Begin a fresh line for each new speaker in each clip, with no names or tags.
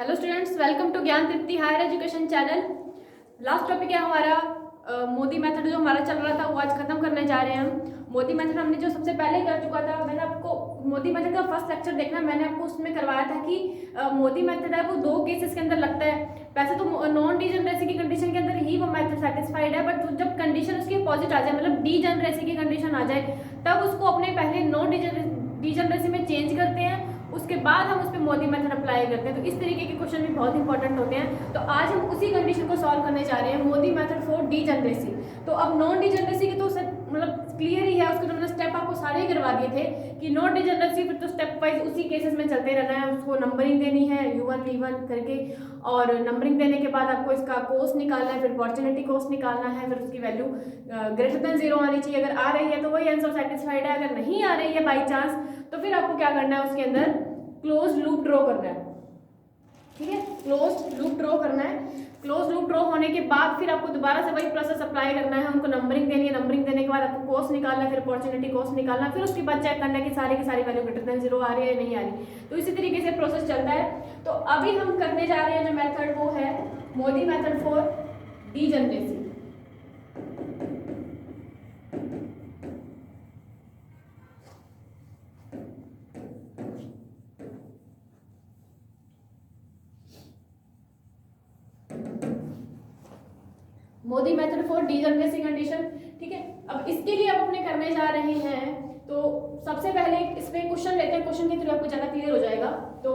Hello students, welcome to Gyan Tripti higher education channel. Last topic है हमारा Modi method जो हमारा चल रहा था वो आज खत्म करने जा रहे हैं हम। मोदी मेथड हमने जो सबसे पहले कर चुका था, मैंने आपको मोदी मेथड का फर्स्ट लेक्चर देखना, मैंने आपको उसमें करवाया था कि मोदी मेथड है वो दो केसेस के अंदर लगता है। वैसे तो नॉन डीजनरेसी की कंडीशन के अंदर ही वो मेथड सेटिस्फाइड है, बट जब कंडीशन उसकी अपोजिट आ जाए, मतलब डीजनरेसी की कंडीशन आ जाए, तब उसको अपने पहले नॉन डीजनरेसी में चेंज करते हैं, उसके बाद हम उस पर मोदी मेथड अप्लाई करते हैं। तो इस तरीके के क्वेश्चन भी बहुत इंपॉर्टेंट होते हैं। तो आज हम उसी कंडीशन को सॉल्व करने जा रहे हैं, मोदी मेथड फॉर डीजनरेसी। तो अब नॉन डीजनरेसी की तो मतलब क्लियर ही है, उसको तो मैंने स्टेप आपको सारे ही करवा दिए थे कि नॉन डीजनरेसी फिर तो स्टेप वाइज उसी केसेस में चलते रहना है। उसको नंबरिंग देनी है U1 V1 करके, और नंबरिंग देने के बाद आपको इसका कोस्ट निकालना है, फिर अपॉर्चुनिटी कोस्ट निकालना है, फिर उसकी वैल्यू ग्रेटर देन 0 आनी चाहिए। अगर आ रही है तो वही आंसर सेटिस्फाइड है, अगर नहीं आ रही है बाई चांस तो फिर आपको क्या करना है, उसके अंदर क्लोज लूप ड्रॉ करना है। ठीक है, क्लोज लूप ड्रॉ करना है। क्लोज लूप ड्रॉ होने के बाद फिर आपको दोबारा से वही प्रोसेस अप्लाई करना है, उनको नंबरिंग देनी है, नंबरिंग देने के बाद आपको कोस्ट निकालना है, फिर अपॉर्चुनिटी कोस्ट निकालना है, फिर उसके बाद चेक करना है कि सारी की सारी वैल्यू ग्रेटर देन 0 आ रही है या नहीं आ रही। तो इसी तरीके से प्रोसेस चलता है। तो अभी हम करने जा रहे हैं जो मेथड वो है Modi method for degeneracy. Modi method for degeneracy condition. ठीक है, अब इसके लिए अब अपने करने जा रहे हैं, तो सबसे पहले इसमें क्वेश्चन लेते हैं, क्वेश्चन के थ्रू आपको ज्यादा क्लियर हो जाएगा। तो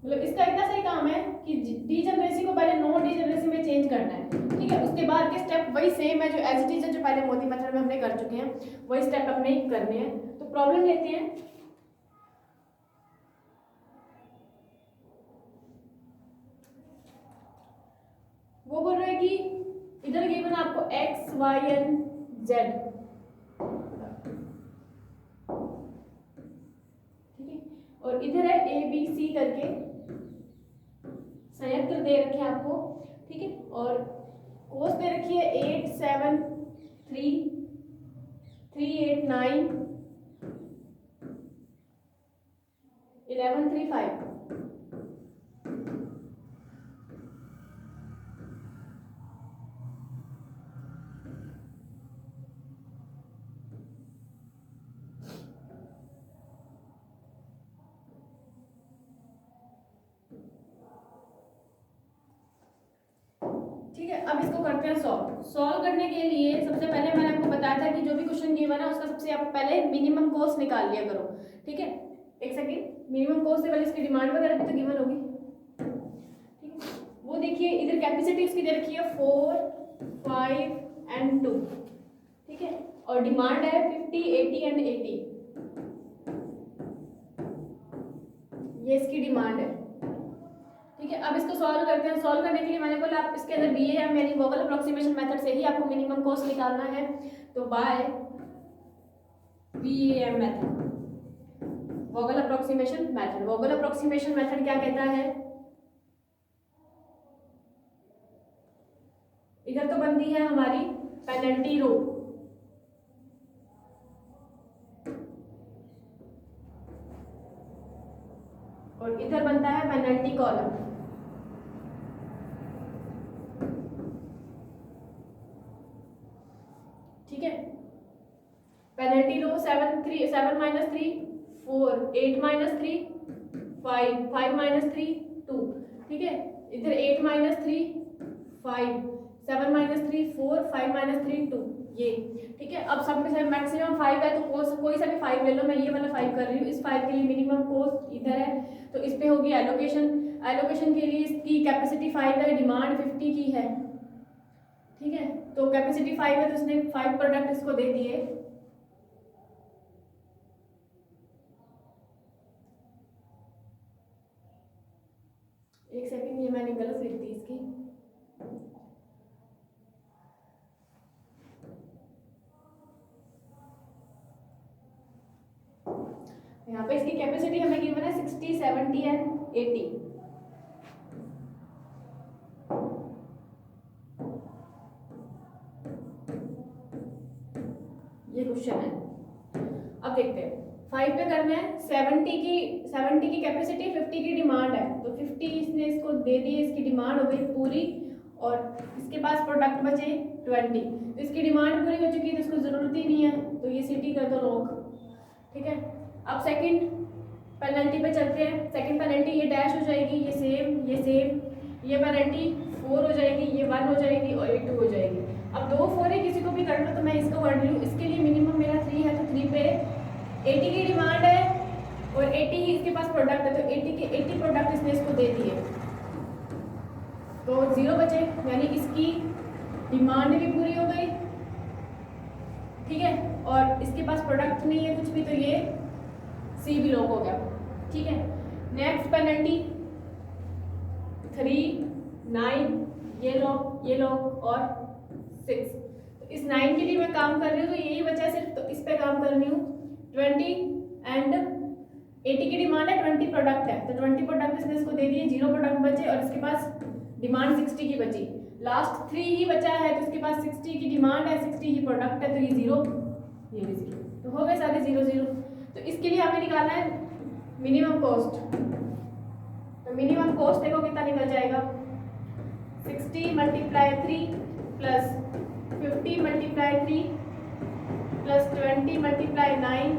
मतलब इसका इतना सही काम है कि डीजनरेसी को पहले नॉन डीजनरेसी में चेंज करना है। ठीक है, उसके बाद के स्टेप वही सेम है जो एज इट इज है, जो पहले मोदी मेथड में हमने कर चुके हैं, वही स्टेप अपने करने हैं। तो प्रॉब्लम लेते हैं। वो बोल रहे हैं कि इधर गिवन आपको x y and z, ठीक है, और इधर है a b c करके संयंत्र दे रखे हैं आपको। ठीक है, और कोस दे रखी है 8 7 3 3 8 9 11 3 5। ठीक है, अब इसको करते हैं सॉल्व। सॉल्व करने के लिए सबसे पहले मैंने आपको बताया था कि जो भी क्वेश्चन गिवन है उसका सबसे आप पहले मिनिमम कॉस्ट निकाल लिया करो। ठीक है, एक सेकेंड, मिनिमम कॉस्ट से पहले इसकी डिमांड वगैरह भी तो गिवन होगी। ठीक है, वो देखिए इधर कैपेसिटी इसकी दे रखी है 4 5 and 2। ठीक है, और डिमांड है 50 80 and 80, ये इसकी डिमांड है। ठीक है, अब इसको सॉल्व करते हैं। सॉल्व करने के लिए मैंने बोला आप इसके अंदर BAM यानी वोगल अप्रोक्सीमेशन मेथड से ही आपको मिनिमम कॉस्ट निकालना है। तो by BAM method, Vogel approximation method. Vogel approximation method क्या कहता है, इधर तो बनती है हमारी पेनल्टी रो, और इधर बनता है पेनल्टी कॉलम। ठीक है, पेनल्टी रो 7 3 7 minus 3 4 8 minus 3 5 5 minus 3 2। ठीक है, इधर 8 minus 3 5 7 minus 3 4 5 minus 3 2 ये। ठीक है, अब सब में से मैक्सिमम 5 है तो कोई सा भी 5 ले लो, मैं ये वाला 5 कर रही हूँ। इस 5 के लिए मिनिमम कॉस्ट इधर है, तो इस पे होगी एलोकेशन। एलोकेशन के लिए इसकी कैपेसिटी 5 है, डिमांड 50 की है। ठीक है, तो कैपेसिटी 5 है तो इसने 5 प्रोडक्ट इसको दे दिए। एक सेकंड, ये मैंने गलत लिख दी इसकी। यहाँ पे इसकी कैपेसिटी हमें गिवन है 60 70 and 80। ये क्वेश्चन है। अब देखते हैं 5 पे करना है। 70 की कैपेसिटी 50 की डिमांड है, तो 50 इसने इसको दे दिए, इसकी डिमांड हो गई पूरी, और इसके पास प्रोडक्ट बचे 20। तो इसकी डिमांड पूरी हो चुकी है तो इसको ज़रूरत ही नहीं है, तो ये सिटी कर दो लॉक। ठीक है, अब सेकंड पेनल्टी पे चलते हैं। सेकंड पेनल्टी ये डैश हो जाएगी, ये सेम, ये पेनल्टी 4 हो जाएगी, ये 1 हो जाएगी और ये 2 हो जाएगी। अब 2 4 है, किसी को भी कर लो, तो मैं इसको कर लूँ। इसके लिए मिनिमम मेरा 3 है, तो 3 पे 80 की डिमांड है और 80 ही इसके पास प्रोडक्ट है, तो 80 के 80 प्रोडक्ट इसने इसको दे दिए, तो 0 बचे, यानी इसकी डिमांड भी पूरी हो गई। ठीक है, और इसके पास प्रोडक्ट नहीं है कुछ भी, तो ये सी भी लॉक हो गया। ठीक है, नेक्स्ट पेनल्टी 3 9, ये लॉक और 6। तो इस 9 के लिए मैं काम कर रही हूँ, तो यही बचा है सिर्फ, तो इस पे काम कर रही हूँ। 20 एंड 80 की डिमांड है, 20 प्रोडक्ट है, तो 20 प्रोडक्ट इसने इसको दे दिए, 0 प्रोडक्ट बचे और इसके पास डिमांड 60 की बची। लास्ट 3 ही बचा है, तो इसके पास 60 की डिमांड है, 60 ही प्रोडक्ट है, तो ये 0, ये भी 0, तो हो गए सारे 0 0। तो इसके लिए हमें निकालना है मिनिमम कॉस्ट। तो मिनिमम कॉस्ट देखो कितना निकल जाएगा, 60 multiply 3 plus 50 multiply 3 plus 20 multiply 9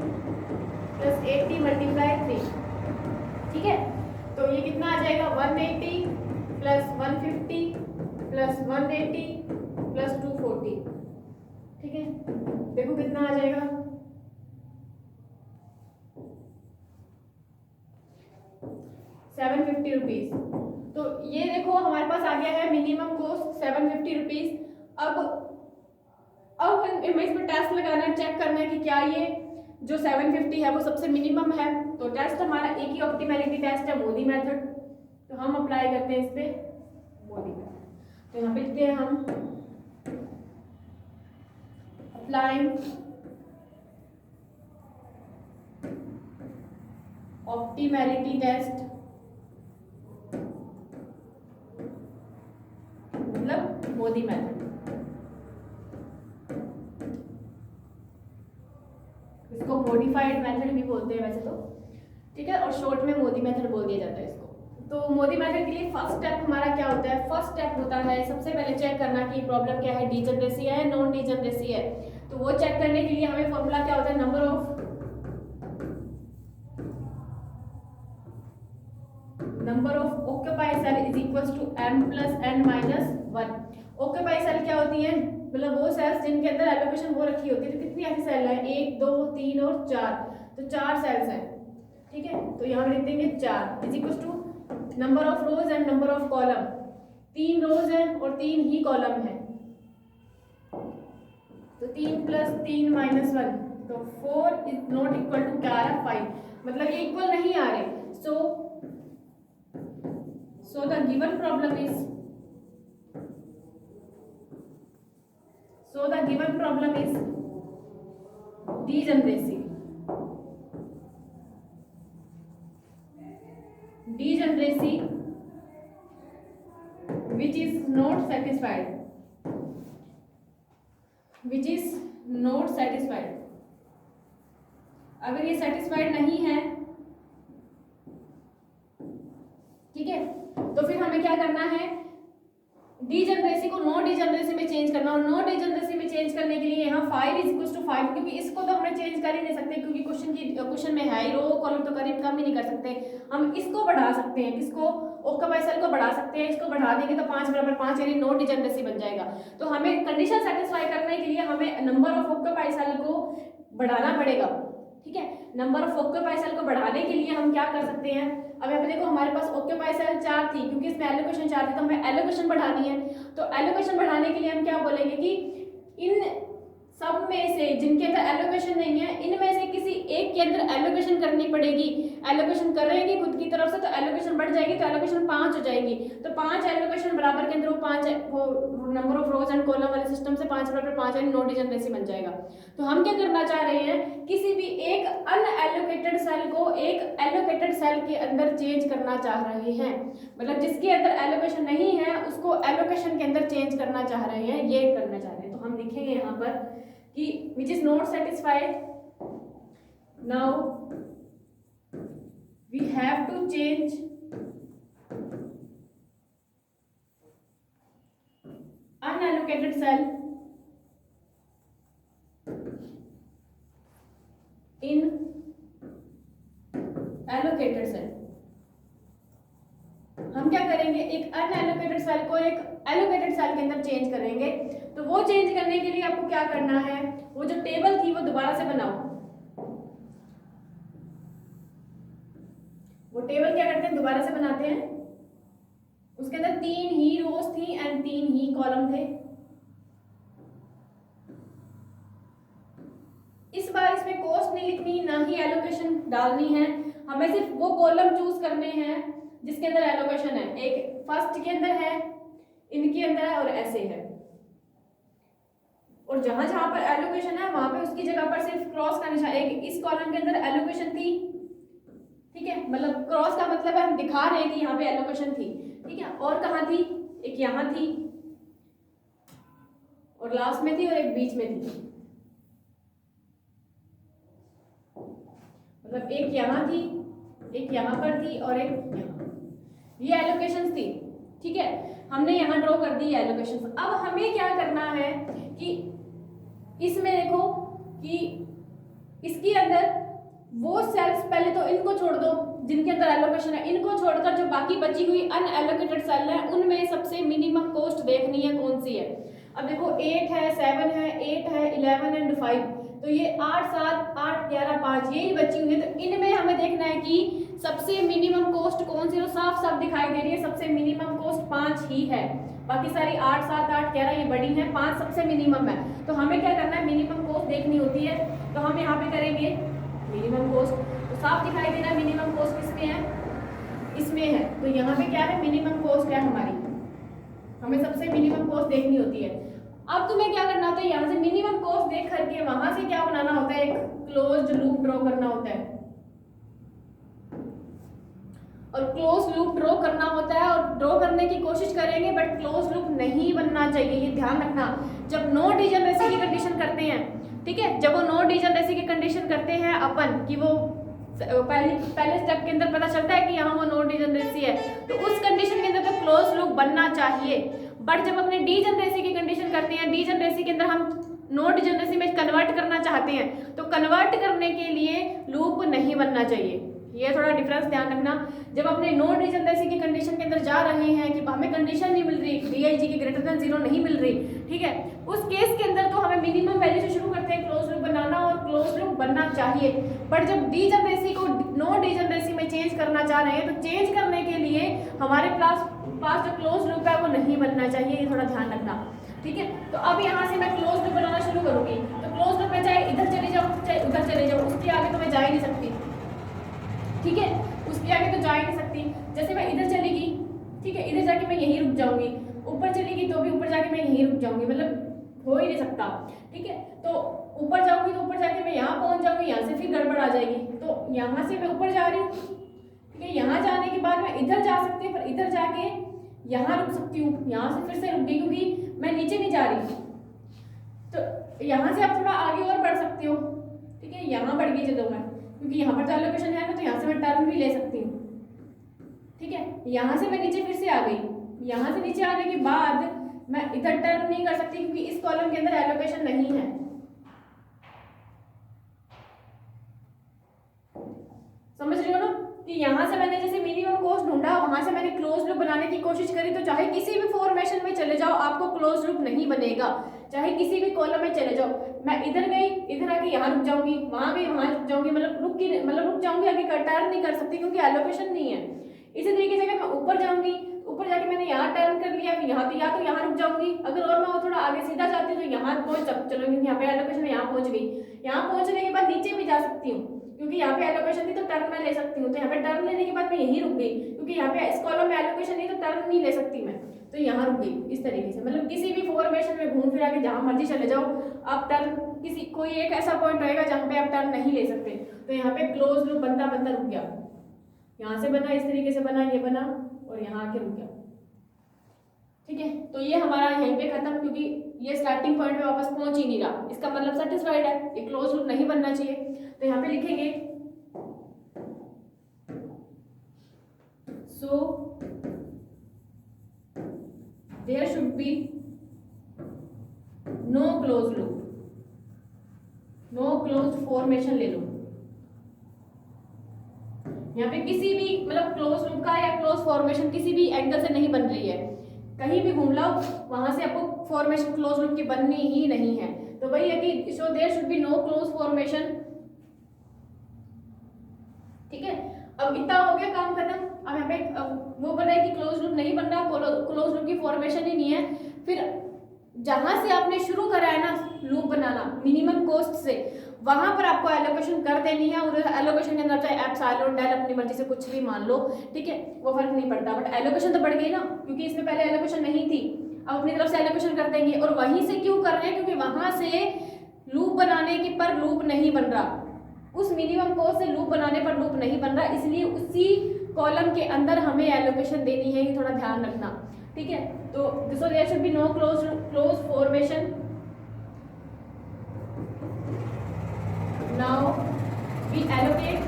plus 80 multiply 3। ठीक है, तो ये कितना आ जाएगा, 180 प्लस 150 प्लस 180 प्लस 240। ठीक है, देखो कितना आ जाएगा, 750 रुपीज़। तो ये देखो हमारे पास आ गया है मिनिमम कॉस्ट 750 रुपीज़। अब हमें इसमें टेस्ट लगाना है, चेक करना है कि क्या ये जो 750 है वो सबसे मिनिमम है। तो टेस्ट हमारा एक ही ऑप्टिमैलिटी टेस्ट है, मोदी मेथड। तो हम अप्लाई करते हैं इस पे मोदी मेथड। तो यहाँ पे लिखते हैं हम अप्लाइंग ऑप्टिमैलिटी टेस्ट, मतलब मोदी मेथड। इसको मॉडिफाइड मेथड भी बोलते हैं वैसे तो, ठीक है, और शॉर्ट में मोदी मेथड बोल दिया जाता है इसको। तो मोदी मेथड के लिए फर्स्ट स्टेप हमारा क्या होता है, फर्स्ट स्टेप होता है सबसे पहले चेक करना कि प्रॉब्लम क्या है, डीजनरेसी है नॉन डीजनरेसी है। तो वो चेक करने के लिए हमें फॉर्मूला क्या होता है, number of occupied cell is equals to m plus n minus 1। Occupied cell क्या होती है, मतलब वो सेल्स जिनके अंदर एलोकेशन हो रखी होती है। तो कितनी ऐसी सेल है, 1 2 3 और 4, तो 4 सेल्स हैं। ठीक है, तो यहाँ लिख देंगे 4 is equals to number of rows and number of column. 3 rows है और 3 ही कॉलम है, तो 3 प्लस 3 माइनस 1, तो 4 इज नॉट इक्वल टू क्या है 5, मतलब ये इक्वल नहीं आ रहे। So the given problem is degeneracy which is not satisfied। अगर ये सेटिस्फाइड नहीं है, ठीक है, तो फिर हमें क्या करना है, डीजनरेसी को नो डीजनरेसी में चेंज करना। और नो डीजनरेसी में चेंज करने के लिए यहाँ 5 इज इक्वल टू 5, क्योंकि इसको तो हमने चेंज कर ही नहीं सकते, क्योंकि क्वेश्चन में है ही रो कॉलम, तो करीब कम ही नहीं कर सकते। हम इसको बढ़ा सकते हैं, किसको, ऑक्यूपाइड सेल को बढ़ा सकते हैं। इसको बढ़ा देंगे तो 5 बराबर 5 यानी नो डीजनरेसी बन जाएगा। तो हमें कंडीशन सेटिस्फाई करने के लिए हमें नंबर ऑफ ऑक्यूपाइड सेल को बढ़ाना पड़ेगा। ठीक है, नंबर ऑफ ऑक्यूपाइड सेल को बढ़ाने के लिए हम क्या कर सकते हैं, अब यहाँ पे देखो हमारे पास ऑक्यूपाइड सेल 4 थी, क्योंकि इसमें एलोकेशन 4 थी, तो हमें एलोकेशन बढ़ानी है। तो एलोकेशन बढ़ाने के लिए हम क्या बोलेंगे कि इन सब में से जिनके अंदर एलोकेशन नहीं है, इनमें से किसी एक के अंदर एलोकेशन करनी पड़ेगी। एलोकेशन करेंगे खुद की तरफ से तो एलोकेशन बढ़ जाएगी, तो एलोकेशन 5 हो जाएगी। तो 5 एलोकेशन बराबर के अंदर वो 5 वो number of rows and column वाले सिस्टम से 5 बराबर 5 यानी नो डीजनरेसी बन जाएगा। तो हम क्या करना चाह रहे हैं, किसी भी एक अनएलोकेटेड सेल को एक एलोकेटेड सेल के अंदर चेंज करना चाह रहे हैं, मतलब जिसके अंदर एलोकेशन नहीं है उसको एलोकेशन के अंदर चेंज करना चाह रहे हैं, ये करना चाह रहे हैं। तो हम लिखेंगे यहाँ पर कि which is not satisfied, now we have to change allocated cell in allocated cell, हम क्या करेंगे, एक अनएलोकेटेड सेल को एक एलोकेटेड सेल के अंदर चेंज करेंगे। तो वो चेंज करने के लिए आपको क्या करना है, वो जो टेबल थी वो दोबारा से बनाओ। वो टेबल क्या करते हैं, दोबारा से बनाते हैं। उसके अंदर 3 ही रोज थी एंड 3 ही कॉलम थे। इस बार इसमें कॉस्ट नहीं लिखनी, ना ही एलोकेशन डालनी है, हमें सिर्फ वो कॉलम चूज करने हैं जिसके अंदर एलोकेशन है। एक फर्स्ट के अंदर है, इनके अंदर है और ऐसे है। और जहां जहां पर एलोकेशन है वहां पे उसकी जगह पर सिर्फ क्रॉस का निशान। एक इस कॉलम के अंदर एलोकेशन थी, ठीक है, मतलब क्रॉस का मतलब है हम दिखा रहे हैं कि यहाँ पे एलोकेशन थी, ठीक है। और कहाँ थी, एक यहाँ थी और लास्ट में थी और एक बीच में थी, मतलब एक यहाँ थी, एक यहाँ पर थी और एक यहाँ। ये एलोकेशंस थी, ठीक है। हमने यहाँ ड्रॉ कर दी एलोकेशंस। अब हमें क्या करना है कि इसमें देखो कि इसके अंदर वो सेल्स, पहले तो इनको छोड़ दो जिनके अंदर एलोकेशन है, इनको छोड़कर जो बाकी बची हुई अनएलोकेटेड सेल है उनमें सबसे मिनिमम कॉस्ट देखनी है कौन सी है। अब देखो 8 है, 7 है, 8 है, 11 एंड 5, तो ये 8, 7, 8, 11, 5 यही बची हुई है। तो इनमें हमें देखना है कि सबसे मिनिमम कॉस्ट कौन सी, तो साफ साफ दिखाई दे रही है सबसे मिनिमम कॉस्ट 5 ही है। बाकी सारी 8, 7, 8, 11 ये बड़ी है, 5 सबसे मिनिमम है। तो हमें क्या करना है, मिनिमम कॉस्ट देखनी होती है। तो हम यहाँ पे करेंगे मिनिमम कॉस्ट। तो साफ दिखाई दे रहा है मिनिमम कॉस्ट किसमें है, इसमें है। तो यहाँ पे क्या है, मिनिमम कॉस्ट है हमारी, हमें सबसे मिनिमम कॉस्ट देखनी होती है। अब तुम्हें क्या करना होता है, यहाँ से मिनिमम कॉस्ट देख करके वहां से क्या बनाना होता है, एक क्लोज्ड लूप ड्रॉ करना होता है। और क्लोज लूप ड्रॉ करना होता है और ड्रॉ करने की कोशिश करेंगे, बट क्लोज लूप नहीं बनना चाहिए, ये ध्यान रखना। जब नो डिजनरेसी की कंडीशन करते हैं, ठीक है, जब वो नो डिजनरेसी की कंडीशन करते हैं अपन कि वो पहले स्टेप के अंदर पता चलता है कि यहाँ वो नो डिजनरेसी है, तो उस कंडीशन के अंदर तो क्लोज लूप बनना चाहिए। बट जब अपने डीजनरेसी की कंडीशन करते हैं, डीजनरेसी के अंदर हम नो डिजनरेसी में कन्वर्ट करना चाहते हैं, तो कन्वर्ट करने के लिए लूप नहीं बनना चाहिए। ये थोड़ा डिफरेंस ध्यान रखना। जब अपने नो डिजनरेसी की कंडीशन के अंदर जा रहे हैं कि हमें कंडीशन नहीं मिल रही, डीआईजी की ग्रेटर देन 0 नहीं मिल रही, ठीक है, उस केस के अंदर तो हमें मिनिमम वैल्यू से शुरू करते हैं क्लोज लूप बनाना, और क्लोज लूप बनना चाहिए। बट जब डीजनरेसी को नो डीजनरेसी में चेंज करना चाह रहे हैं, तो चेंज करने के लिए हमारे पास जो क्लोज लूप है वो नहीं बनना चाहिए, ये थोड़ा ध्यान रखना, ठीक है। तो अब यहाँ से मैं क्लोज लूप बनाना शुरू करूंगी। तो क्लोज लूप में चाहे इधर चली जाऊँ चाहे उधर चले जाऊँ, उसके आगे तो मैं जा ही नहीं सकती, ठीक है, उसके आगे तो जा ही नहीं सकती। जैसे मैं इधर चलेगी, ठीक है, इधर जाके मैं यहीं रुक जाऊंगी, ऊपर चलेगी तो भी ऊपर जाके मैं यहीं रुक जाऊंगी, मतलब हो ही नहीं सकता, ठीक है। तो ऊपर जाऊंगी तो ऊपर जाके मैं यहाँ पहुंच जाऊंगी, यहाँ से फिर गड़बड़ आ जाएगी। तो यहाँ से मैं ऊपर जा रही हूँ, ठीक है, यहाँ जाने के बाद मैं इधर जा सकती हूँ, पर इधर जाके यहाँ रुक सकती हूँ, यहाँ से फिर से रुक गई क्योंकि मैं नीचे नहीं जा रही। तो यहाँ से आप थोड़ा आगे और बढ़ सकती हो, ठीक है, यहाँ बढ़ गई चलो मैं, क्योंकि यहाँ पर तो एलोकेशन है ना, तो यहाँ से मैं टर्न भी ले सकती हूँ, ठीक है। यहाँ से मैं नीचे फिर से आ गई, यहाँ से नीचे आने के बाद मैं इधर टर्न नहीं कर सकती क्योंकि इस कॉलम के अंदर एलोकेशन नहीं है। समझ रहे हो ना कि यहाँ से मैंने जैसे मिनिमम कॉस्ट ढूंढा, वहां से मैंने क्लोज लूप बनाने की कोशिश करी, तो चाहे किसी भी फॉर्मेशन में चले जाओ आपको क्लोज लूप नहीं बनेगा। चाहे किसी भी कॉलम में चले जाओ, मैं इधर गई, इधर आके यहाँ रुक जाऊंगी, वहां गई वहां रुक जाऊंगी, मतलब रुक जाऊंगी, आगे टर्न नहीं कर सकती क्योंकि एलोकेशन नहीं है। इसी तरीके से अगर मैं ऊपर जाऊंगी, ऊपर जाके मैंने यहाँ टर्न कर लिया, फिर यहाँ पे या तो यहाँ रुक जाऊंगी, अगर और मैं थोड़ा आगे सीधा जाती हूँ तो यहाँ पहुंच चलो, यहाँ पे एलोकेशन है, यहाँ पहुंच गई। यहाँ पहुंचने के बाद नीचे भी जा सकती हूँ क्योंकि यहाँ पे एलोकेशन थी तो टर्न मैं ले सकती हूँ, तो यहाँ पे टर्न लेने के बाद मैं यहीं रुक गई क्योंकि यहाँ पे इस कॉलम में एलोकेशन नहीं तो टर्न नहीं ले सकती मैं, तो यहाँ रुक गई। इस तरीके से मतलब किसी भी फॉर्मेशन में घूम फिरा के जहाँ मर्जी चले जाओ आप टर्न, कोई एक ऐसा पॉइंट रहेगा जहाँ पे आप टर्न नहीं ले सकते, तो यहाँ पे क्लोज लूप बनता बनता रुक गया। यहाँ से बना, इस तरीके से बना, ये बना और यहाँ आके रुक गया, ठीक है। तो ये हमारा यहीं पे खत्म, क्योंकि ये स्टार्टिंग पॉइंट पे वापस पहुंच ही नहीं रहा, इसका मतलब सेटिस्फाइड है, ये क्लोज लूप नहीं बनना चाहिए। तो यहाँ पे लिखेंगे so there should be close loop, no close formation ले लो। यहाँ पे किसी भी मतलब क्लोज लूप का या क्लोज फॉर्मेशन किसी भी एंगल से नहीं बन रही है, कहीं भी घूम लो वहां से आपको फॉर्मेशन क्लोज लूप की बननी ही नहीं है। तो वही है कि so there should be no close formation. ठीक है, अब इतना हो गया काम खत्म। अब यहाँ पे वो बना है कि क्लोज लूप नहीं बन रहा, क्लोज लूप की फॉर्मेशन ही नहीं है। फिर जहां से आपने शुरू करा है ना लूप बनाना मिनिमम कॉस्ट से, वहां पर आपको एलोकेशन कर देनी है। और एलोकेशन के अंदर चाहे एप्सिलॉन डेल अपनी मर्जी से कुछ भी मान लो, ठीक है, वो फर्क नहीं पड़ता। बट एलोकेशन तो बढ़ गई ना, क्योंकि इसमें पहले एलोकेशन नहीं थी, अब अपनी तरफ से एलोकेशन कर देंगे। और वहीं से क्यों कर रहे हैं, क्योंकि वहां से लूप बनाने के पर लूप नहीं बन रहा, उस मिनिमम कॉस्ट से लूप बनाने पर लूप नहीं बन रहा, इसलिए उसी कॉलम के अंदर हमें एलोकेशन देनी है, ये थोड़ा ध्यान रखना। ठीक है, तो so there should be no close formation. Now we allocate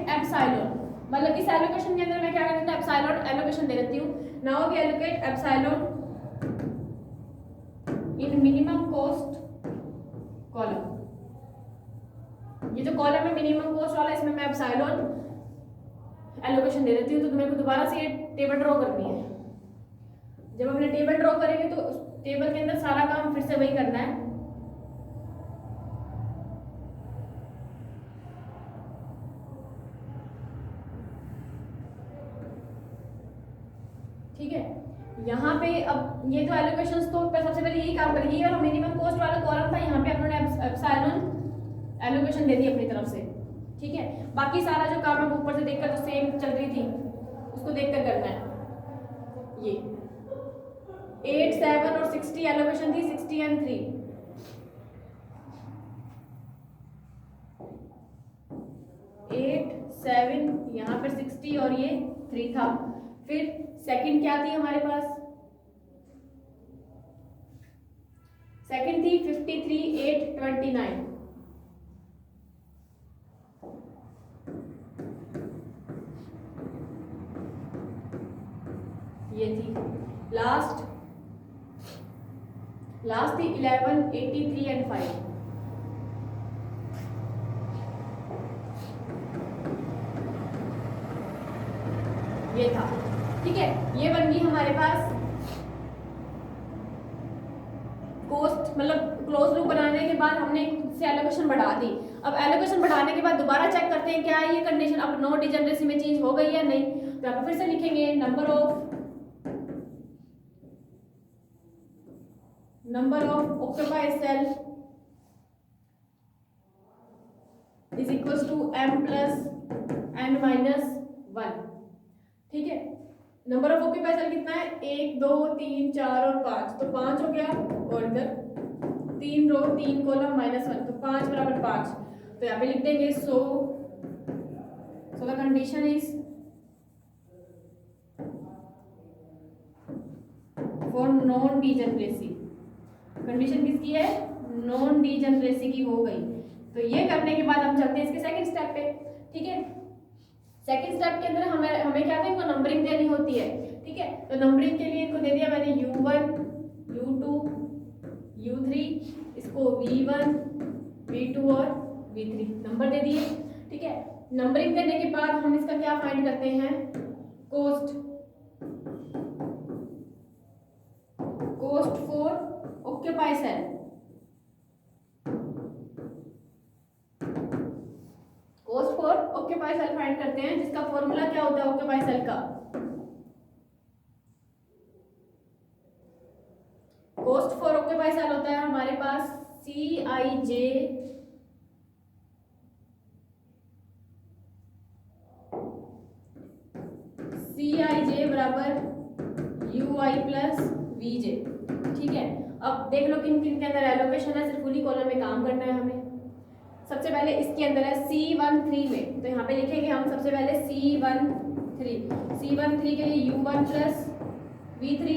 epsilon, मतलब इस एलोकेशन के अंदर मैं क्या कर देता हूं, एप्सिलॉन एलोकेशन दे देती हूँ। Now we allocate epsilon in minimum cost column. ये जो कॉलम है मिनिमम कॉस्ट वाला, इसमें मैं एप्सिलॉन एलोकेशन दे देती हूँ। तो तुम्हें को दोबारा से ये टेबल ड्रॉ करनी है। जब हमने टेबल ड्रॉ करेंगे तो टेबल के अंदर सारा काम फिर से वही करना है। ठीक है, यहाँ पे अब ये जो एलोकेशंस तो सबसे पहले यही काम करेगी। और मिनिमम कॉस्ट वाला कॉलम था, यहाँ पे अपने एप्सिलॉन एलोकेशन दे दी अपनी तरफ से। ठीक है, बाकी सारा जो काम है ऊपर से देखकर जो सेम चल रही थी उसको देखकर करना है। ये 8, 7 और 60 एलोकेशन थी, 60 and 3। 8, 7 यहाँ पर 60 और ये 3 था। फिर सेकंड क्या थी हमारे पास, सेकंड थी 53, 8, 29। ये थी लास्ट थी 11, 83 and 5। ये था। ठीक है, ये बन गई हमारे पास कॉस्ट, मतलब क्लोज लूप बनाने के बाद हमने से एलोकेशन बढ़ा दी। अब एलोकेशन बढ़ाने के बाद दोबारा चेक करते हैं क्या ये कंडीशन अब नो डिजनरेसी में चेंज हो गई या नहीं। तो यहाँ फिर से लिखेंगे number of occupied cell is equal to m plus n minus 1। ठीक है, नंबर ऑफ ऑक्यूपाइड सेल कितना है, 1, 2, 3, 4 और 5। तो 5 हो गया, और इधर 3 रो 3 कॉलम -1, तो 5 बराबर 5। तो यहाँ पे लिख देंगे so the condition is for non degeneracy. Condition किसकी है, नॉन डीजनरेसी की हो गई। तो ये करने के बाद हम चलते हैं इसके सेकंड स्टेप पे। ठीक है, सेकंड स्टेप के अंदर हमें क्या था, इनको नंबरिंग देनी होती है। ठीक है, तो नंबरिंग के लिए इनको दे दिया मैंने U1, U2, U3, इसको V1, V2 और V3 नंबर दे दिए। ठीक है, नंबरिंग करने के बाद हम इसका क्या फाइंड करते हैं, cost for occupied cell. Cost for occupied cell find करते हैं, जिसका फॉर्मूला क्या होता है ऑक्यूपाइड सेल का, कॉस्ट फॉर ऑक्यूपाइड सेल होता है हमारे पास CIJ बराबर UI प्लस VJ। ठीक है, अब देख लो किन किन के अंदर एलोकेशन है, सिर्फ उन्हीं कॉलम में काम करना है हमें। सबसे पहले इसके अंदर है C13 में, तो यहाँ पे लिखेंगे हम सबसे पहले C13 के लिए U1 plus V3।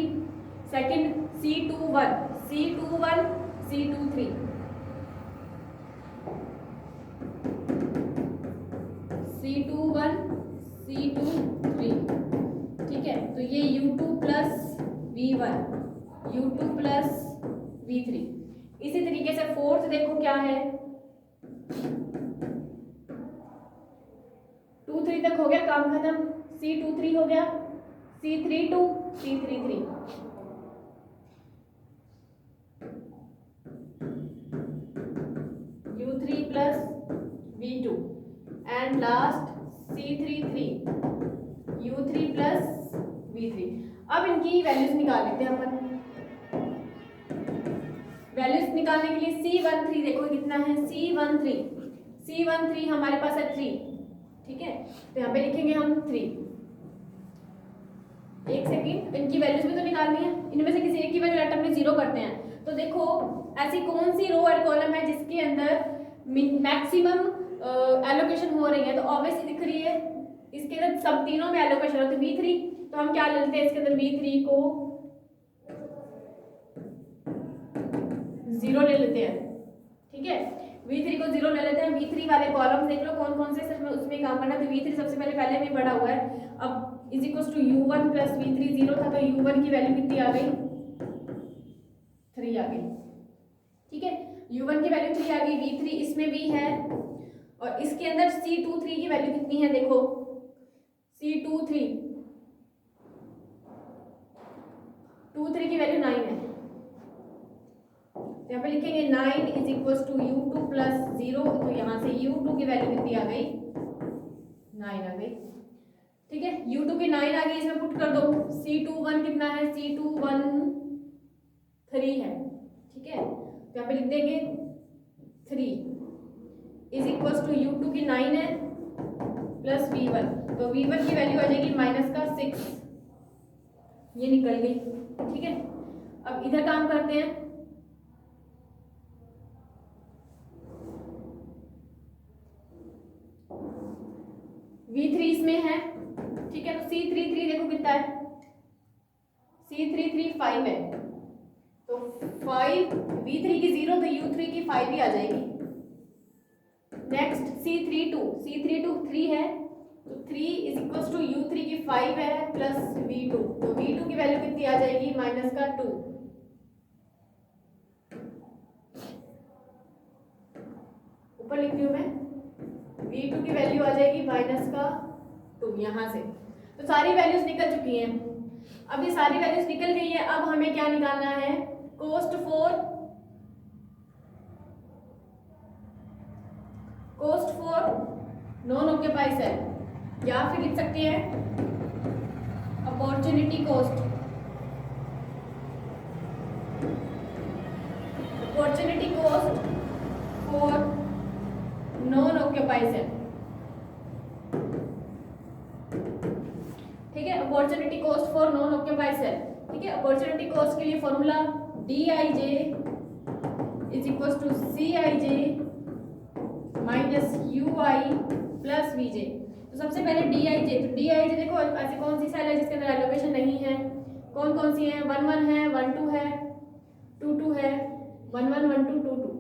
Second C21, C23 C21, C23। ठीक है, तो ये U2 plus v1 u2 plus v3। इसी तरीके से फोर्थ देखो क्या है, 2 3 तक हो गया काम खत्म, c23 हो गया, c32 c33 u3 plus v2 and last c33 u3 plus v3। अब इनकी वैल्यूज निकाल लेते हैं अपन। वैल्यूज निकालने के लिए c13 देखो कितना है, c13 हमारे पास है 3, ठीक है, तो यहाँ पे लिखेंगे हम 3। एक सेकेंड, इनकी वैल्यूज भी तो निकालनी है, इनमें से किसी एक की वैल्यू लेटर में 0 करते हैं। तो देखो ऐसी कौन सी रो और कॉलम है जिसके अंदर मैक्सिमम एलोकेशन हो रही है, तो ऑब्वियसली दिख रही है इसके अंदर सब तीनों में एलोकेशन है, तो v3। तो हम क्या ले लेते हैं इसके अंदर, v3 को 0 ले लेते हैं, ठीक है, v3 को 0 ले लेते हैं। v3 वाले कॉलम देख लो कौन कौन से, सिर्फ उसमें काम करना है। तो v3 सबसे पहले में बढ़ा हुआ है, अब is equal to u1 plus v3 0 था, तो u1 की वैल्यू कितनी आ गई, 3 आ गई, ठीक है, u1 की वैल्यू 3 आ गई। v3 इसमें भी है, और इसके अंदर c23 की वैल्यू कितनी है, देखो c23 की वैल्यू 9 है, यहाँ पे लिखेंगे 9 is equal to u2 plus 0, तो यहाँ से u2 की वैल्यू कितनी आ गई, 9 आ गई, ठीक है, u2 की 9 आ गई, इसमें पुट कर दो। c21 कितना है, c21 3 है, ठीक है, तो यहाँ पे लिख देंगे 3 इज इक्वल टू u2 की 9 है प्लस v1, तो v1 की वैल्यू आ जाएगी -6, ये निकल गई, ठीक है। अब इधर काम करते हैं, v3 इसमें है, ठीक है, तो c33 देखो कितना है, c33 5 है, तो 5 v3 की 0, तो u3 की 5 भी आ जाएगी। नेक्स्ट c32 3 है, तो 3 इज इक्वल टू u3 की 5 है प्लस v2, तो v2 की वैल्यू कितनी आ जाएगी, -2। ऊपर लिख रही हूँ मैं, v2 की वैल्यू आ जाएगी -2 यहाँ से। तो सारी वैल्यूज निकल चुकी हैं। अब ये सारी वैल्यूज निकल गई है, अब हमें क्या निकालना है, cost for non occupied cell, या फिर लिख सकते हैं opportunity cost for non occupied cell, ठीक है, opportunity cost for non occupied cell, ठीक है। अपॉर्चुनिटी कॉस्ट के लिए formula dij is equal to cij minus ui plus vj। तो सबसे पहले dij, तो dij देखो ऐसी कौन सी सेल है जिसके अंदर एलोकेशन नहीं है, कौन कौन सी है, 1 1 है, 1 2 है, 2 2 है, 1 1 1 2 2 2।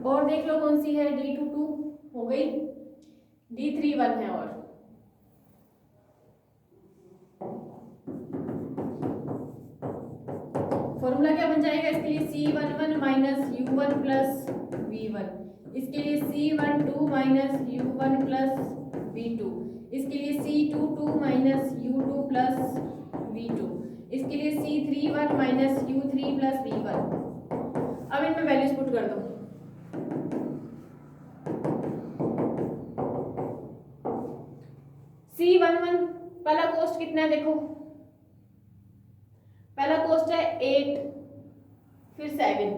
और देख लो कौन सी है, d2 2 हो गई, d3 1 है, और फॉर्मूला क्या बन जाएगा इसके लिए, c11 minus u1 plus v1, इसके लिए c12 minus u1 plus v2, इसके लिए c22 minus u2 plus v2, इसके लिए c31 minus u3 plus v1। अब इनमें वैल्यूज पुट कर दो। c11 पहला कॉस्ट कितना है, देखो पहला कॉस्ट है 8, फिर 7,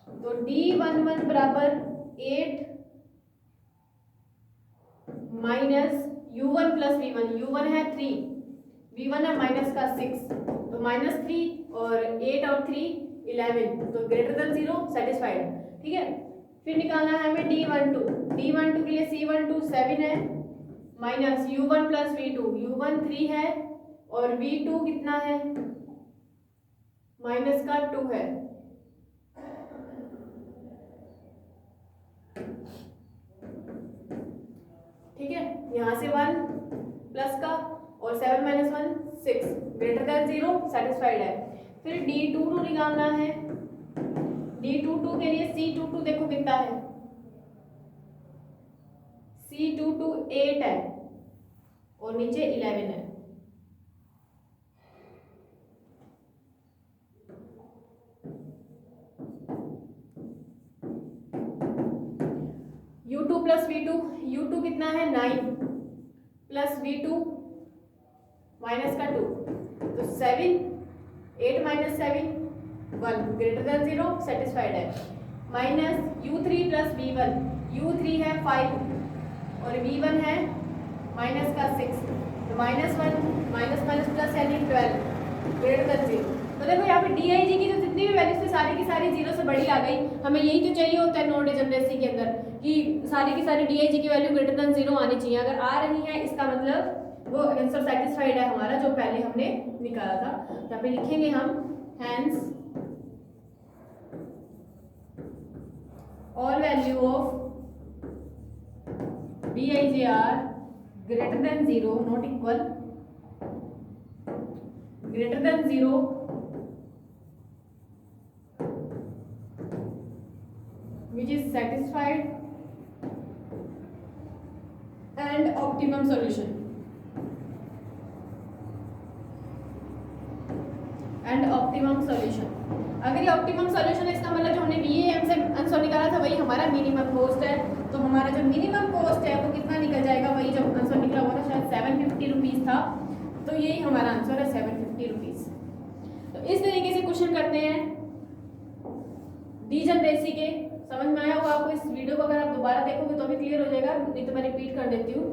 तो d11 बराबर 8 minus u1 plus v1, u1 है 3, v1 है -6, तो -3 और 8 और 3 11, तो ग्रेटर देन 0 सेटिस्फाइड, ठीक है। फिर निकालना है हमें D12। D12 के लिए C12 7 है minus U1 plus V2, U1 3 है और V2 कितना है माइनस का 2 है। ठीक है, यहाँ से 1 प्लस का और 7 माइनस 1 6 ग्रेटर देन 0 सेटिस्फाइड है। फिर D22 निकालना है। D22 के लिए C22 देखो कितना है, C22 8 है और नीचे 11 है। U2 प्लस V2, U2 कितना है 9 प्लस V2 माइनस का 2, तो 7 8 माइनस 7 1 ग्रेटर देन 0 सेटिस्फाइड है। Minus U3 plus V1, U3 है 5 और V1 है माइनस का 6, तो माइनस 1 माइनस माइनस प्लस यानी 12 ग्रेटर देन 0। तो देखो यहाँ पे DIG की जो जितनी भी वैल्यूज थी सारी की सारी 0 से बड़ी आ गई। हमें यही तो चाहिए होता है नोड डिजनरेसी के अंदर कि सारी की सारी DIG की वैल्यू ग्रेटर देन 0 आनी चाहिए। अगर आ रही है इसका मतलब वो आंसर सेटिस्फाइड है हमारा जो पहले हमने निकाला था। यहाँ पे लिखेंगे हम hence all value of DIG are greater than 0 not equal greater than 0 which is satisfied and optimum solution and optimum solution। अगर ये ऑप्टिमम सॉल्यूशन है इसका मतलब जो हमने VAM से आंसर निकाला था वही हमारा मिनिमम कॉस्ट है। तो हमारा जो मिनिमम कॉस्ट है वो कितना निकल जाएगा, वही जो आंसर निकला हुआ था शायद 750 रुपीज़ था, तो यही हमारा आंसर है 750 रुपीज़। तो इस तरीके से क्वेश्चन करते हैं डिजनरेसी के। समझ में आया होगा आपको। इस वीडियो को अगर आप दोबारा देखोगे तो भी क्लियर हो जाएगा, नहीं तो मैं रिपीट कर देती हूँ।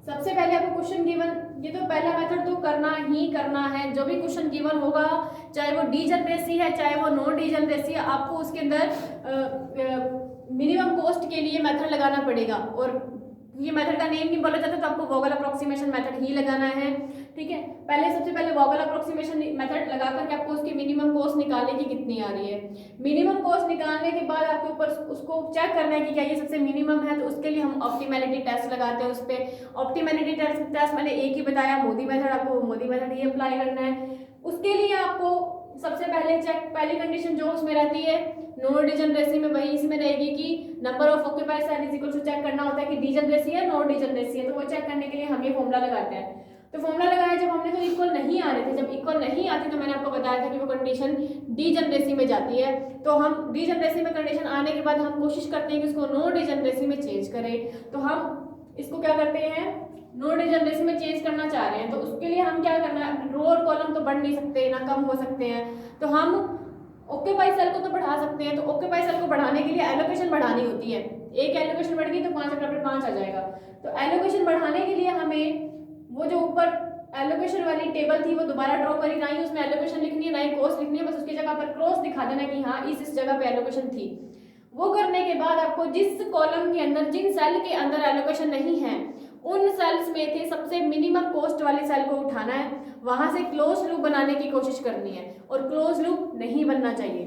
सबसे पहले आपको क्वेश्चन गिवन, ये तो पहला मेथड तो करना ही करना है। जो भी क्वेश्चन गिवन होगा चाहे वो डिजनरेसी है चाहे वो नॉन डिजनरेसी है, आपको उसके अंदर मिनिमम कॉस्ट के लिए मेथड लगाना पड़ेगा। और ये मेथड का नेम नहीं बोला जाता तो आपको वोगल अप्रोक्सीमेशन मेथड ही लगाना है। ठीक है, पहले सबसे पहले वोगल अप्रोक्सीमेशन मेथड लगा करके आपको उसकी मिनिमम कॉस्ट निकालने की कितनी आ रही है। मिनिमम कॉस्ट निकालने के बाद आपके ऊपर उसको चेक करना है कि क्या ये सबसे मिनिमम है, तो उसके लिए हम ऑप्टिमैलिटी टेस्ट लगाते हैं। उस पर ऑप्टिमैलिटी टेस्ट मैंने एक ही बताया, मोदी मेथड, आपको मोदी मेथड ही अप्लाई करना है। उसके लिए आपको सबसे पहले चेक, पहली कंडीशन जो उसमें रहती है नोड डिजनरेसी में वही इसमें रहेगी कि number of occupied cell is equal to, check करना होता है कि डिजनरेसी है नोड डिजनरेसी है। तो वो चेक करने के लिए हम ये फॉर्मूला लगाते हैं। तो फॉर्मूला लगाया जब हमने तो इक्वल नहीं आ रहे थे, जब इक्वल नहीं आती तो मैंने आपको बताया था कि वो कंडीशन डिजनरेसी में जाती है। तो हम डिजनरेसी में कंडीशन आने के बाद हम कोशिश करते हैं कि उसको नोड डिजनरेसी में चेंज करें। तो हम इसको क्या करते हैं, नोड डिजनरेसी में चेंज करना चाह रहे हैं, तो उसके लिए हम क्या करना है, रो और कॉलम तो बढ़ नहीं सकते ना कम हो सकते हैं, तो हम ऑक्यूपाई सेल को तो बढ़ा सकते हैं। तो ऑक्यूपाई सेल को बढ़ाने के लिए एलोकेशन बढ़ानी होती है। एक एलोकेशन बढ़ गई तो 5 बराबर 5 आ जाएगा। तो एलोकेशन बढ़ाने के लिए हमें वो जो ऊपर एलोकेशन वाली टेबल थी वो दोबारा ड्रॉ करी, ना ही उसमें एलोकेशन लिखनी है ना ही कॉस्ट लिखनी है, बस उसकी जगह पर क्रॉस दिखा देना कि हाँ इस जगह पे एलोकेशन थी। वो करने के बाद आपको जिस कॉलम के अंदर, जिन सेल के अंदर एलोकेशन नहीं है, उन सेल्स में थे सबसे मिनिमम कॉस्ट वाले सेल को उठाना है, वहां से क्लोज लूप बनाने की कोशिश करनी है। और क्लोज लूप नहीं बनना चाहिए।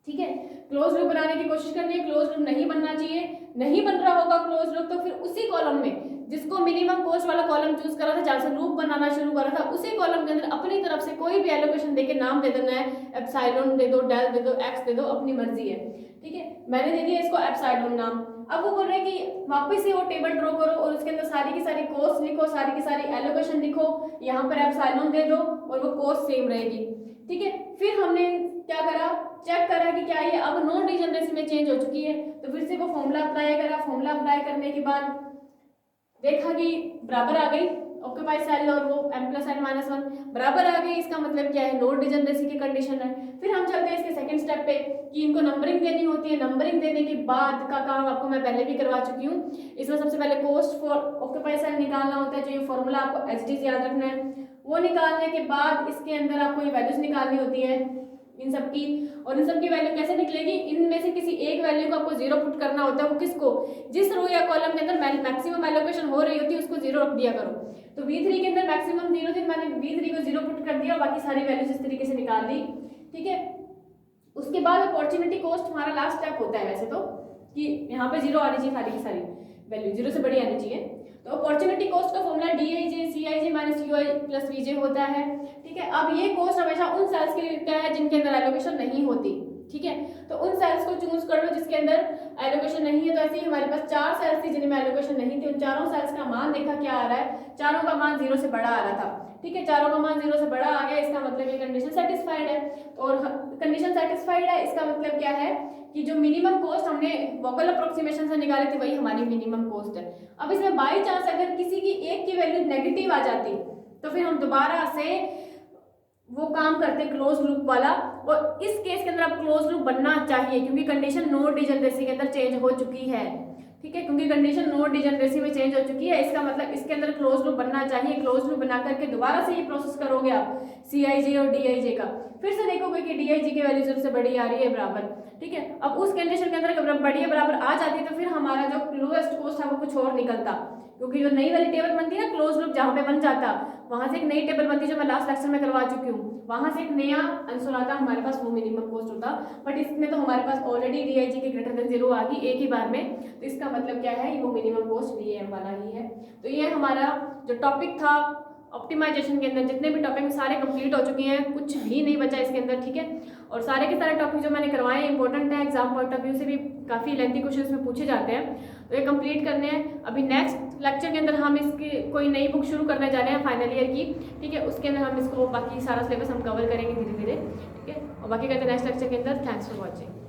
ठीक है, क्लोज लूप बनाने की कोशिश करनी है, क्लोज लूप नहीं बनना चाहिए। नहीं बन रहा होगा क्लोज लूप तो फिर उसी कॉलम में जिसको मिनिमम कॉस्ट वाला कॉलम चूज करा था, जहां से लूप बनाना शुरू करा था, उसी कॉलम के अंदर अपनी तरफ से कोई भी एलोकेशन देके नाम दे देना है। एप्सिलॉन दे दो, डेल दे दो, एक्स दे दो, अपनी मर्जी है। ठीक है, मैंने दे दिया इसको एप्सिलॉन नाम। अब वो बोल रहे हैं कि वापस से वो टेबल ड्रॉ करो और उसके अंदर सारी की सारी कॉस्ट लिखो, सारी की सारी एलोकेशन लिखो, यहाँ पर एप्सिलॉन दे दो और वो कॉस्ट सेम रहेगी। ठीक है, फिर हमने क्या करा, चेक करा कि क्या ये अब नॉन डिजनरेसी में चेंज हो चुकी है। तो फिर से वो फॉर्मूला अप्लाई करा। फॉर्मूला अप्लाई करने के बाद देखा कि बराबर आ गई, ऑक्यूपाइड सेल और वो m+n-1 बराबर आ गई, इसका मतलब क्या है, नोड डिजनरेसी की कंडीशन है। फिर हम चलते हैं इसके सेकंड स्टेप पे कि इनको नंबरिंग देनी होती है। नंबरिंग देने के बाद का काम आपको मैं पहले भी करवा चुकी हूँ। इसमें सबसे पहले कॉस्ट फॉर ऑक्यूपाइड सेल निकालना होता है, जो ये फॉर्मूला आपको एचडी याद रखना है। वो निकालने के बाद इसके अंदर आपको ये वैल्यूज निकालनी होती है इन सब की, और इन सब की वैल्यू कैसे निकलेगी, इनमें से किसी एक वैल्यू को आपको जीरो पुट करना होता है। वो किसको, जिस रो या कॉलम के अंदर मैक्सिमम एलोकेशन हो रही होती है उसको जीरो रख दिया करो। तो V3 के अंदर मैक्सिमम 0 थी, मैंने V3 को जीरो पुट कर दिया, बाकी सारी वैल्यूज इस तरीके से निकाल दी। ठीक है, उसके बाद अपॉर्चुनिटी कॉस्ट हमारा लास्ट स्टेप होता है वैसे तो, कि यहाँ पे जीरो आनी चाहिए, सारी की सारी वैल्यू जीरो से बड़ी आनी चाहिए। तो अपॉर्चुनिटी कॉस्ट का formula DIJ CIJ minus UI plus VJ होता है। ठीक है, अब ये कॉस्ट हमेशा उन सेल्स के लिए लिखता है जिनके अंदर एलोकेशन नहीं होती। ठीक है, तो उन सेल्स को चूज कर लो जिसके अंदर एलोकेशन नहीं है। तो ऐसे ही हमारे पास 4 सेल्स थी जिनमें एलोकेशन नहीं थी, उन चारों सेल्स का मान देखा क्या आ रहा है, चारों का मान 0 से बड़ा आ रहा था। ठीक है, चारों का मान 0 से बड़ा आ गया, इसका मतलब ये कंडीशन सेटिस्फाइड है। और कंडीशन सेटिस्फाइड है इसका मतलब क्या है कि जो मिनिमम कॉस्ट हमने वोकल अप्रोक्सीमेशन से निकाली थी वही हमारी मिनिमम कॉस्ट है। अब इसमें बाई चांस अगर किसी की एक की वैल्यू नेगेटिव आ जाती तो फिर हम दोबारा से वो काम करते क्लोज लूप वाला, और इस केस के अंदर अब क्लोज लूप बनना चाहिए क्योंकि कंडीशन नोड डिजनरेसी के अंदर चेंज हो चुकी है। ठीक है, क्योंकि कंडीशन नोड डिजनरेसी में चेंज हो चुकी है, इसका मतलब इसके अंदर क्लोज लूप बनना चाहिए। क्लोज लूप बना करके दोबारा से ये प्रोसेस करोगे आप CIJ और DIJ का, फिर से देखोगे कि DIJ की वैल्यू 0 से बड़ी आ रही है बराबर। ठीक है, अब उस कंडीशन के अंदर बड़ी है बराबर आ जाती है तो फिर हमारा जो लोएस्ट कॉस्ट था वो कुछ और निकलता, क्योंकि जो नई वाली टेबल बनती है ना क्लोज लूप जहाँ पे बन जाता, वहां से एक नई टेबल बनती जो मैं लास्ट लेक्चर में करवा चुकी हूँ, वहां से एक नया आंसर आता हमारे पास, वो मिनिमम कॉस्ट होता। बट इसमें तो हमारे पास ऑलरेडी DIJ के ग्रेटर देन 0 आ गई एक ही बार में, तो इसका मतलब क्या है, वो मिनिमम कॉस्ट VM वाला ही है। तो ये हमारा जो टॉपिक था ऑप्टिमाइजेशन के अंदर, जितने भी टॉपिक सारे कंप्लीट हो चुके हैं, कुछ भी नहीं बचा इसके अंदर। ठीक है, और सारे के सारे टॉपिक जो मैंने करवाए हैं इंपॉर्टेंट है, एग्जाम पॉइंट ऑफ व्यू से भी काफ़ी लेंथी क्वेश्चंस में पूछे जाते हैं, तो ये कंप्लीट करने हैं। अभी नेक्स्ट लेक्चर के अंदर हम इसकी कोई नई बुक शुरू करने जा रहे हैं फाइनल ईयर की। ठीक है, उसके अंदर हम इसको बाकी सारा सिलेबस हम कवर करेंगे धीरे धीरे। ठीक है, और बाकी करते हैं नेक्स्ट लेक्चर के अंदर। Thanks for watching.